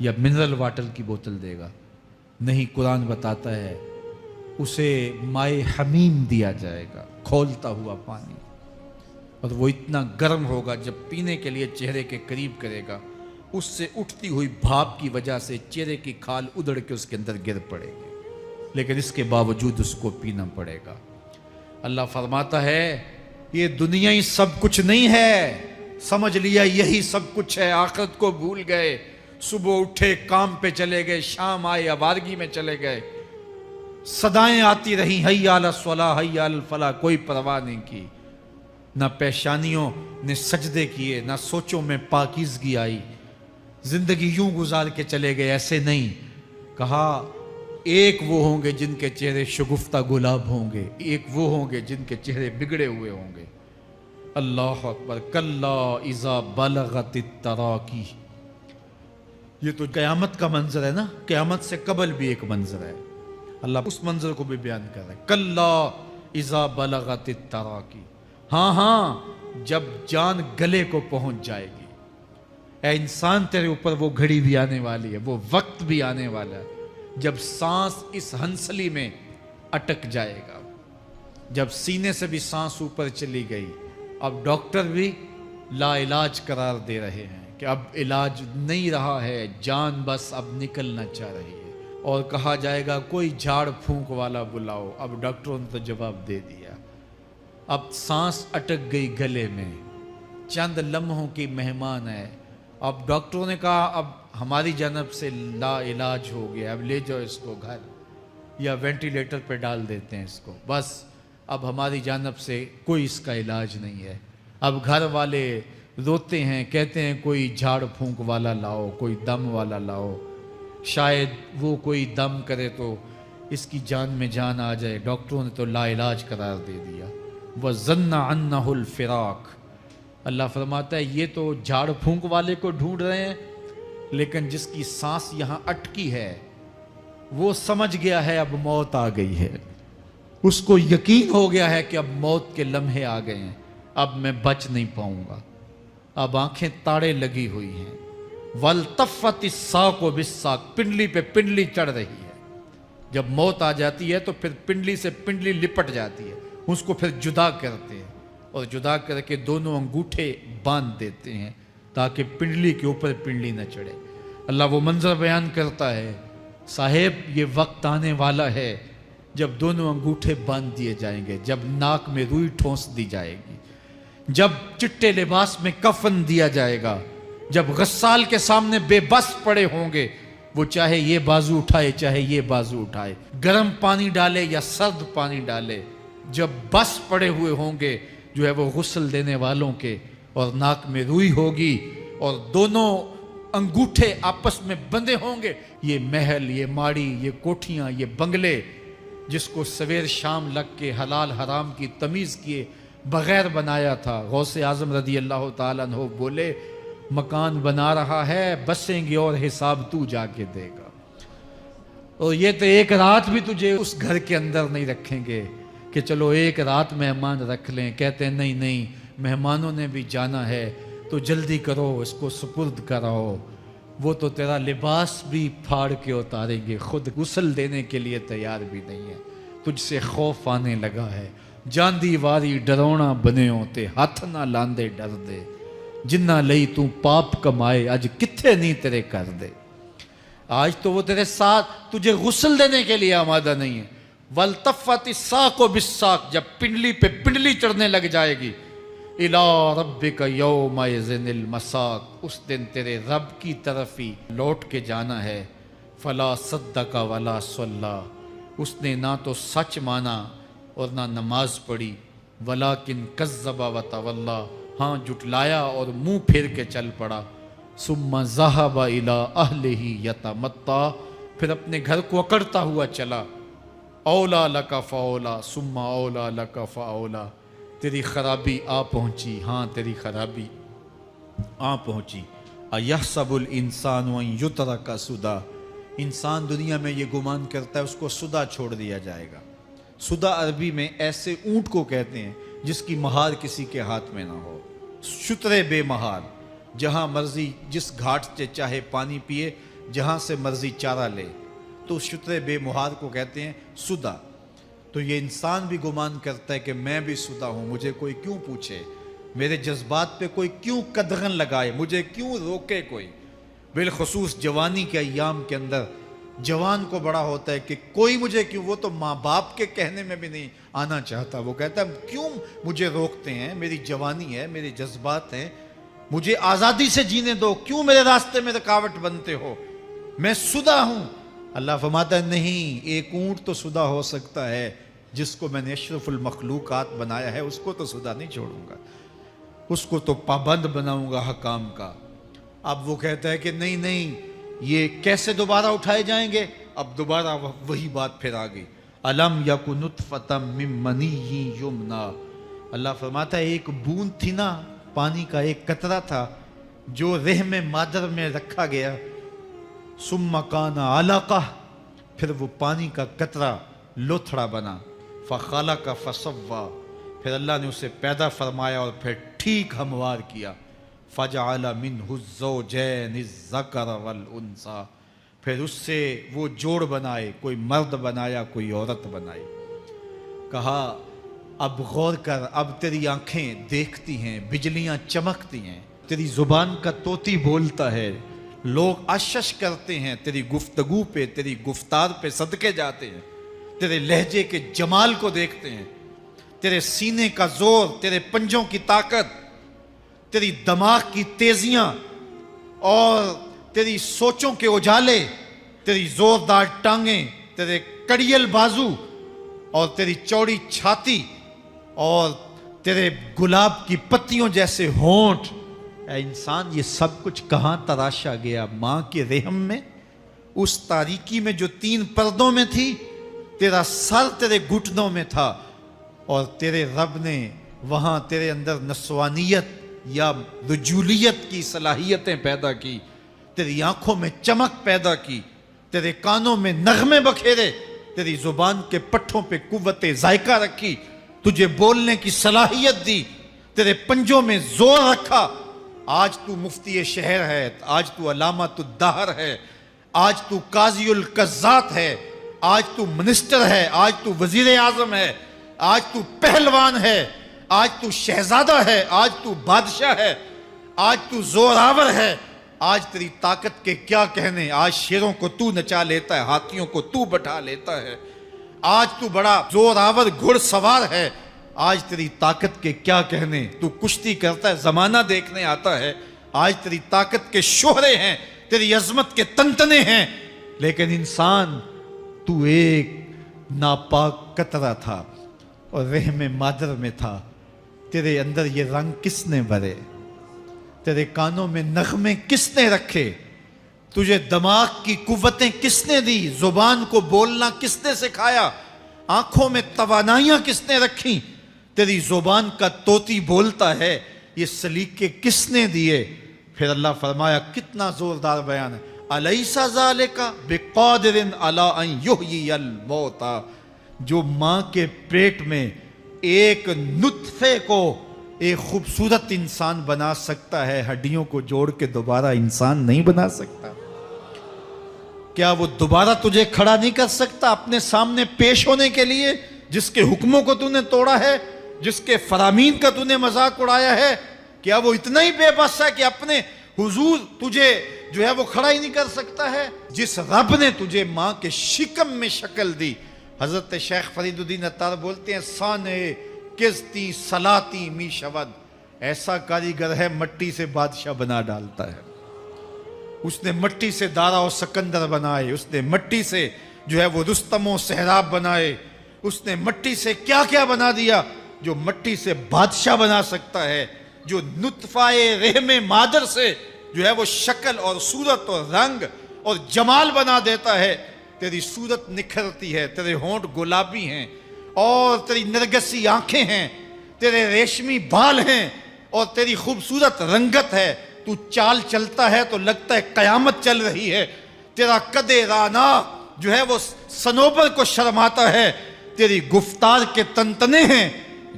یا منرل واٹر کی بوتل دے گا؟ نہیں، قرآن بتاتا ہے اسے مائے حمیم دیا جائے گا، کھولتا ہوا پانی، اور وہ اتنا گرم ہوگا جب پینے کے لیے چہرے کے قریب کرے گا اس سے اٹھتی ہوئی بھاپ کی وجہ سے چہرے کی کھال ادڑ کے اس کے اندر گر پڑے گی، لیکن اس کے باوجود اس کو پینا پڑے گا۔ اللہ فرماتا ہے یہ دنیا ہی سب کچھ نہیں ہے، سمجھ لیا یہی سب کچھ ہے، آخرت کو بھول گئے، صبح اٹھے کام پہ چلے گئے، شام آئے آوارگی میں چلے گئے، صدائیں آتی رہیں حی علی الصلاح حی علی الفلاح، کوئی پرواہ نہیں کی، نہ پیشانیوں نے سجدے کیے، نہ سوچوں میں پاکیزگی آئی، زندگی یوں گزار کے چلے گئے۔ ایسے نہیں، کہا ایک وہ ہوں گے جن کے چہرے شگفتہ گلاب ہوں گے، ایک وہ ہوں گے جن کے چہرے بگڑے ہوئے ہوں گے۔ اللہ اکبر، کلا اذا بلغت التراقی، یہ تو قیامت کا منظر ہے نا، قیامت سے قبل بھی ایک منظر ہے، اللہ اس منظر کو بھی بیان کر رہا ہے، کلا اذا بلغت التراقی، ہاں ہاں جب جان گلے کو پہنچ جائے گی۔ اے انسان تیرے اوپر وہ گھڑی بھی آنے والی ہے، وہ وقت بھی آنے والا ہے جب سانس اس ہنسلی میں اٹک جائے گا، جب سینے سے بھی سانس اوپر چلی گئی، اب ڈاکٹر بھی لا علاج قرار دے رہے ہیں کہ اب علاج نہیں رہا ہے، جان بس اب نکلنا چاہ رہی ہے، اور کہا جائے گا کوئی جھاڑ پھونک والا بلاؤ، اب ڈاکٹروں نے تو جواب دے دیا، اب سانس اٹک گئی گلے میں، چند لمحوں کی مہمان ہے، اب ڈاکٹروں نے کہا اب ہماری جانب سے لا علاج ہو گیا، اب لے جاؤ اس کو گھر یا وینٹیلیٹر پہ ڈال دیتے ہیں اس کو، بس اب ہماری جانب سے کوئی اس کا علاج نہیں ہے۔ اب گھر والے روتے ہیں، کہتے ہیں کوئی جھاڑ پھونک والا لاؤ، کوئی دم والا لاؤ، شاید وہ کوئی دم کرے تو اس کی جان میں جان آ جائے، ڈاکٹروں نے تو لا علاج قرار دے دیا۔ وَظَنَّ عَنَّهُ الْفِرَاقُ، اللہ فرماتا ہے یہ تو جھاڑ پھونک والے کو ڈھونڈ رہے ہیں، لیکن جس کی سانس یہاں اٹکی ہے وہ سمجھ گیا ہے اب موت آ گئی ہے، اس کو یقین ہو گیا ہے کہ اب موت کے لمحے آ گئے ہیں، اب میں بچ نہیں پاؤں گا، اب آنکھیں تاڑے لگی ہوئی ہیں، وَالْتَفَّتِ السَّاقُ بِالسَّاقِ، پنڈلی پہ پنڈلی چڑھ رہی ہے، جب موت آ جاتی ہے تو پھر پنڈلی سے پنڈلی لپٹ جاتی ہے، اس کو پھر جدا کرتے ہیں، اور جدا کر کے دونوں انگوٹھے باندھ دیتے ہیں تاکہ پنڈلی کے اوپر پنڈلی نہ چڑھے۔ اللہ وہ منظر بیان کرتا ہے، صاحب یہ وقت آنے والا ہے جب دونوں انگوٹھے باندھ دیے جائیں گے، جب ناک میں روئی ٹھونس دی جائے گی، جب چٹے لباس میں کفن دیا جائے گا، جب غسال کے سامنے بے بس پڑے ہوں گے، وہ چاہے یہ بازو اٹھائے چاہے یہ بازو اٹھائے، گرم پانی ڈالے یا سرد پانی ڈالے، جب بس پڑے ہوئے ہوں گے جو ہے وہ غسل دینے والوں کے، اور ناک میں روئی ہوگی اور دونوں انگوٹھے آپس میں بندھے ہوں گے، یہ محل، یہ ماڑی، یہ کوٹھیاں، یہ بنگلے جس کو سویر شام لگ کے حلال حرام کی تمیز کیے بغیر بنایا تھا، غوث اعظم رضی اللہ تعالیٰ عنہ بولے مکان بنا رہا ہے بسیں گے اور حساب تو جا کے دے گا، اور یہ تو ایک رات بھی تجھے اس گھر کے اندر نہیں رکھیں گے کہ چلو ایک رات مہمان رکھ لیں، کہتے ہیں نہیں نہیں مہمانوں نے بھی جانا ہے تو جلدی کرو اس کو سپرد کراؤ، وہ تو تیرا لباس بھی پھاڑ کے اتاریں گے، خود غسل دینے کے لیے تیار بھی نہیں ہے، تجھ سے خوف آنے لگا ہے، جاندی واری ڈرونا بنے ہوتے ہاتھ نہ لاندے ڈر دے، جنہ لئی تو پاپ کمائے اج کتھے نہیں تیرے کر دے، آج تو وہ تیرے ساتھ تجھے غسل دینے کے لیے آمادہ نہیں ہے۔ وَالْتَفَّتِ السَّاقُ بِالسَّاقِ، جب پنڈلی پہ پنڈلی چڑھنے لگ جائے گی، إِلَىٰ رَبِّكَ يَوْمَئِذٍ الْمَسَاقُ، اس دن تیرے رب کی طرف ہی لوٹ کے جانا ہے۔ فَلَا صَدَّقَ وَلَا صَلَّىٰ، اس نے نہ تو سچ مانا اور نہ نماز پڑھی، وَلَٰكِنْ كَذَّبَ وَتَوَلَّىٰ، ہاں جھٹلایا اور منہ پھیر کے چل پڑا۔ ثُمَّ ذَهَبَ إِلَىٰ أَهْلِهِ يَتَمَطَّىٰ، پھر اپنے گھر کو اکڑتا ہوا چلا۔ اولا لک فاولا ثم اولا لک فاولا، تیری خرابی آ پہنچی، ہاں تیری خرابی آ پہنچی۔ ایحسب الانسان ان یترک سدی، انسان دنیا میں یہ گمان کرتا ہے اس کو سدا چھوڑ دیا جائے گا۔ سدا عربی میں ایسے اونٹ کو کہتے ہیں جس کی مہار کسی کے ہاتھ میں نہ ہو، شترے بے مہار، جہاں مرضی جس گھاٹ سے چاہے پانی پیے، جہاں سے مرضی چارہ لے، تو اس شتر بے مہار کو کہتے ہیں سدا۔ تو یہ انسان بھی گمان کرتا ہے کہ میں بھی سدا ہوں، مجھے کوئی کیوں پوچھے، میرے جذبات پہ کوئی کیوں قدغن لگائے، مجھے کیوں روکے کوئی۔ بالخصوص جوانی کے ایام کے اندر جوان کو بڑا ہوتا ہے کہ کوئی مجھے کیوں، وہ تو ماں باپ کے کہنے میں بھی نہیں آنا چاہتا، وہ کہتا ہے کیوں مجھے روکتے ہیں، میری جوانی ہے، میرے جذبات ہیں، مجھے آزادی سے جینے دو، کیوں میرے راستے میں رکاوٹ بنتے ہو، میں سدا ہوں۔ اللہ فرماتا ہے نہیں، ایک اونٹ تو سدا ہو سکتا ہے، جس کو میں نے اشرف المخلوقات بنایا ہے اس کو تو سدا نہیں چھوڑوں گا، اس کو تو پابند بناؤں گا حکام کا۔ اب وہ کہتا ہے کہ نہیں نہیں، یہ کیسے دوبارہ اٹھائے جائیں گے؟ اب دوبارہ وہی بات پھر آ گئی، الم یک نطفۃ من منی یمنا۔ اللہ فرماتا ہے ایک بوند تھی نا، پانی کا ایک قطرہ تھا جو رحم مادر میں رکھا گیا، ثم کان علقہ، پھر وہ پانی کا قطرہ لوتھڑا بنا، فخلق فسوی، پھر اللہ نے اسے پیدا فرمایا اور پھر ٹھیک ہموار کیا، فجعل منہ الزوجین الذکر والانثی، پھر اس سے وہ جوڑ بنائے، کوئی مرد بنایا کوئی عورت بنائی۔ کہا اب غور کر، اب تیری آنکھیں دیکھتی ہیں، بجلیاں چمکتی ہیں، تیری زبان کا طوطی بولتا ہے، لوگ اشش کرتے ہیں تیری گفتگو پہ، تیری گفتار پہ صدقے جاتے ہیں، تیرے لہجے کے جمال کو دیکھتے ہیں، تیرے سینے کا زور، تیرے پنجوں کی طاقت، تیری دماغ کی تیزیاں اور تیری سوچوں کے اجالے، تیری زوردار ٹانگیں، تیرے کڑیل بازو اور تیری چوڑی چھاتی اور تیرے گلاب کی پتیوں جیسے ہونٹ، اے انسان یہ سب کچھ کہاں تراشا گیا؟ ماں کے رحم میں، اس تاریکی میں جو 3 پردوں میں تھی، تیرا سر تیرے گھٹنوں میں تھا، اور تیرے رب نے وہاں تیرے اندر نسوانیت یا رجولیت کی صلاحیتیں پیدا کی، تیری آنکھوں میں چمک پیدا کی، تیرے کانوں میں نغمے بکھیرے، تیری زبان کے پٹھوں پہ قوت ذائقہ رکھی، تجھے بولنے کی صلاحیت دی، تیرے پنجوں میں زور رکھا۔ آج تو مفتی شہر ہے، آج تو علامۃ الدہر ہے، آج تو قاضی القضات ہے، آج تو منسٹر ہے، آج تو وزیر اعظم ہے، آج تو پہلوان ہے، آج تو شہزادہ ہے، آج تو بادشاہ ہے، آج تو زوراور ہے، آج تیری طاقت کے کیا کہنے، آج شیروں کو تو نچا لیتا ہے، ہاتھیوں کو تو بٹھا لیتا ہے، آج تو بڑا زوراور گھڑ سوار ہے، آج تیری طاقت کے کیا کہنے، تو کشتی کرتا ہے، زمانہ دیکھنے آتا ہے، آج تیری طاقت کے شوہرے ہیں، تیری عظمت کے تنتنے ہیں، لیکن انسان تو ایک ناپاک قطرہ تھا اور رحم مادر میں تھا، تیرے اندر یہ رنگ کس نے بھرے، تیرے کانوں میں نغمے کس نے رکھے، تجھے دماغ کی قوتیں کس نے دی، زبان کو بولنا کس نے سکھایا، آنکھوں میں توانائیاں کس نے رکھی، تیری زبان کا طوطی بولتا ہے، یہ سلیقے کس نے دیے؟ پھر اللہ فرمایا، کتنا زوردار بیان ہے، الیس ذالک بقادر علی ان یحیی الموتیٰ، جو ماں کے پیٹ میں ایک نطفے کو ایک خوبصورت انسان بنا سکتا ہے، ہڈیوں کو جوڑ کے دوبارہ انسان نہیں بنا سکتا؟ کیا وہ دوبارہ تجھے کھڑا نہیں کر سکتا اپنے سامنے پیش ہونے کے لیے، جس کے حکموں کو تو نے توڑا ہے، جس کے فرامین کا تو نے مذاق اڑایا ہے؟ کیا وہ اتنا ہی بے بس ہے کہ اپنے حضور تجھے جو ہے وہ کھڑا ہی نہیں کر سکتا ہے؟ جس رب نے تجھے ماں کے شکم میں شکل دی، حضرت شیخ فرید الدین عطار بولتے ہیں، سانے کزتی سلاتی می شود، ایسا کاریگر ہے مٹی سے بادشاہ بنا ڈالتا ہے۔ اس نے مٹی سے دارا و سکندر بنائے، اس نے مٹی سے جو ہے وہ رستم و سہراب بنائے، اس نے مٹی سے کیا کیا بنا دیا، جو مٹی سے بادشاہ بنا سکتا ہے، جو نطفہ رحم مادر سے جو ہے وہ شکل اور صورت اور رنگ اور جمال بنا دیتا ہے۔ تیری صورت نکھرتی ہے، تیرے ہونٹ گلابی ہیں اور تیری نرگسی آنکھیں ہیں، تیرے ریشمی بال ہیں اور تیری خوبصورت رنگت ہے، تو چال چلتا ہے تو لگتا ہے قیامت چل رہی ہے، تیرا قد رانا جو ہے وہ صنوبر کو شرماتا ہے، تیری گفتار کے تنتنے ہیں۔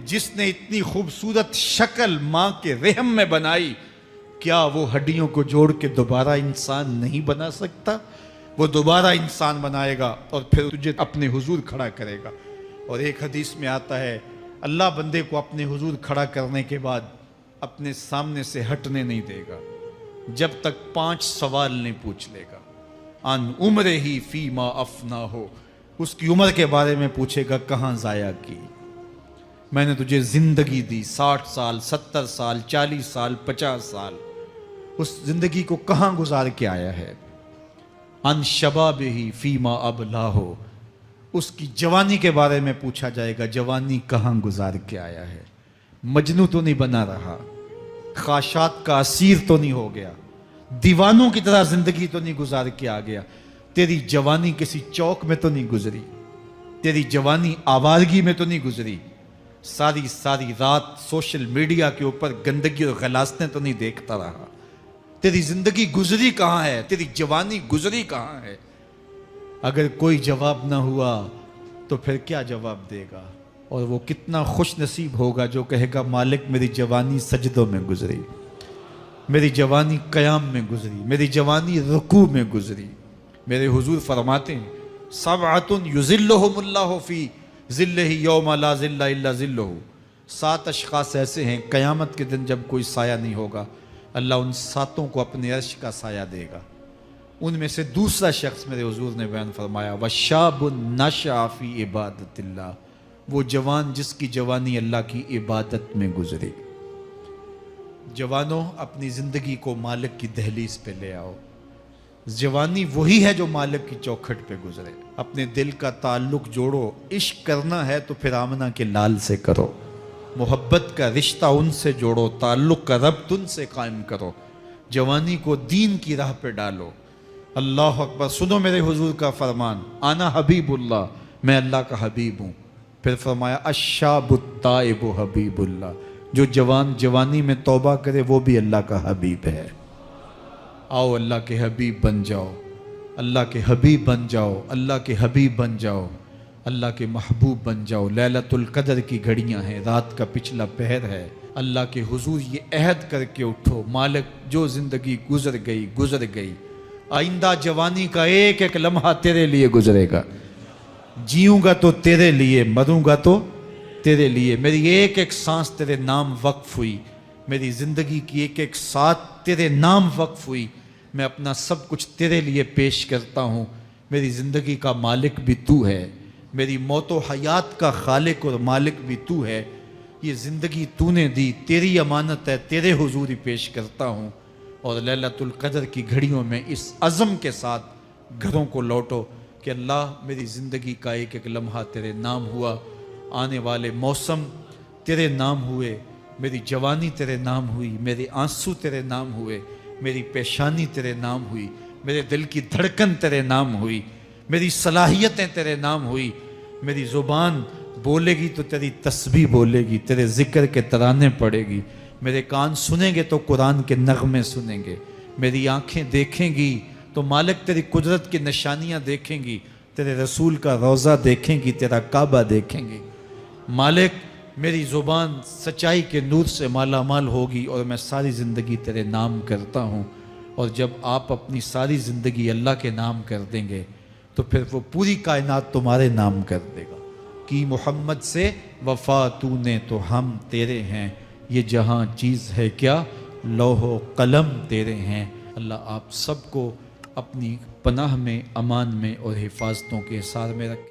جس نے اتنی خوبصورت شکل ماں کے رحم میں بنائی، کیا وہ ہڈیوں کو جوڑ کے دوبارہ انسان نہیں بنا سکتا؟ وہ دوبارہ انسان بنائے گا اور پھر تجھے اپنے حضور کھڑا کرے گا۔ اور ایک حدیث میں آتا ہے اللہ بندے کو اپنے حضور کھڑا کرنے کے بعد اپنے سامنے سے ہٹنے نہیں دے گا جب تک 5 سوال نہیں پوچھ لے گا۔ ان عمرہ ہی فیما افنا ہو، اس کی عمر کے بارے میں پوچھے گا کہاں ضائع کی؟ میں نے تجھے زندگی دی 60 سال 70 سال 40 سال 50 سال، اس زندگی کو کہاں گزار کے آیا ہے؟ ان شباب ہی فیما ابلا ہو، اس کی جوانی کے بارے میں پوچھا جائے گا جوانی کہاں گزار کے آیا ہے؟ مجنوں تو نہیں بنا رہا، خواہشات کا اسیر تو نہیں ہو گیا، دیوانوں کی طرح زندگی تو نہیں گزار کے آ گیا؟ تیری جوانی کسی چوک میں تو نہیں گزری، تیری جوانی آوارگی میں تو نہیں گزری، ساری رات سوشل میڈیا کے اوپر گندگی اور غلاستیں تو نہیں دیکھتا رہا؟ تیری زندگی گزری کہاں ہے؟ تیری جوانی گزری کہاں ہے؟ اگر کوئی جواب نہ ہوا تو پھر کیا جواب دے گا؟ اور وہ کتنا خوش نصیب ہوگا جو کہے گا مالک میری جوانی سجدوں میں گزری، میری جوانی قیام میں گزری، میری جوانی رکوع میں گزری۔ میرے حضور فرماتے ہیں سبعۃ یظلھم اللہ فی ظلہ یوم لا ظل الا ظلہ، 7 اشخاص ایسے ہیں قیامت کے دن جب کوئی سایہ نہیں ہوگا، اللہ ان 7 کو اپنے عرش کا سایہ دے گا۔ ان میں سے دوسرا شخص میرے حضور نے بیان فرمایا وشاب نشأ فی عبادت اللہ، وہ جوان جس کی جوانی اللہ کی عبادت میں گزری۔ جوانوں اپنی زندگی کو مالک کی دہلیز پہ لے آؤ۔ جوانی وہی ہے جو مالک کی چوکھٹ پہ گزرے۔ اپنے دل کا تعلق جوڑو، عشق کرنا ہے تو پھر آمنہ کے لال سے کرو، محبت کا رشتہ ان سے جوڑو، تعلق کا ربط ان سے قائم کرو، جوانی کو دین کی راہ پہ ڈالو۔ اللہ اکبر، سنو میرے حضور کا فرمان، انا حبیب اللہ، میں اللہ کا حبیب ہوں۔ پھر فرمایا الشاب التائب حبیب اللہ، جو جوان جوانی میں توبہ کرے وہ بھی اللہ کا حبیب ہے۔ آؤ اللہ کے حبیب بن جاؤ، اللہ کے حبیب بن جاؤ، اللہ کے حبیب بن جاؤ، اللہ کے محبوب بن جاؤ۔ لیلۃ القدر کی گھڑیاں ہیں، رات کا پچھلا پہر ہے، اللہ کے حضور یہ عہد کر کے اٹھو مالک جو زندگی گزر گئی، آئندہ جوانی کا ایک ایک لمحہ تیرے لیے گزرے گا، جیوں گا تو تیرے لیے، مروں گا تو تیرے لیے۔ میری ایک ایک سانس تیرے نام وقف ہوئی، میری زندگی کی ایک ایک ساتھ تیرے نام وقف ہوئی، میں اپنا سب کچھ تیرے لیے پیش کرتا ہوں۔ میری زندگی کا مالک بھی تو ہے، میری موت و حیات کا خالق اور مالک بھی تو ہے، یہ زندگی تو نے دی، تیری امانت ہے، تیرے حضور ہی پیش کرتا ہوں۔ اور لیلۃ القدر کی گھڑیوں میں اس عزم کے ساتھ گھروں کو لوٹو کہ اللہ میری زندگی کا ایک ایک لمحہ تیرے نام ہوا، آنے والے موسم تیرے نام ہوئے، میری جوانی تیرے نام ہوئی، میرے آنسو تیرے نام ہوئے، میری پیشانی تیرے نام ہوئی، میرے دل کی دھڑکن تیرے نام ہوئی، میری صلاحیتیں تیرے نام ہوئی، میری زبان بولے گی تو تیری تسبیح بولے گی، تیرے ذکر کے ترانے پڑے گی، میرے کان سنیں گے تو قرآن کے نغمے سنیں گے، میری آنکھیں دیکھیں گی تو مالک تیری قدرت کی نشانیاں دیکھیں گی، تیرے رسول کا روضہ دیکھیں گی، تیرا کعبہ دیکھیں گی۔ مالک میری زبان سچائی کے نور سے مالا مال ہوگی اور میں ساری زندگی تیرے نام کرتا ہوں۔ اور جب آپ اپنی ساری زندگی اللہ کے نام کر دیں گے تو پھر وہ پوری کائنات تمہارے نام کر دے گا۔ کی محمد سے وفا تو نے تو ہم تیرے ہیں، یہ جہاں چیز ہے کیا لوح و قلم تیرے ہیں۔ اللہ آپ سب کو اپنی پناہ میں، امان میں اور حفاظتوں کے حصار میں رکھے۔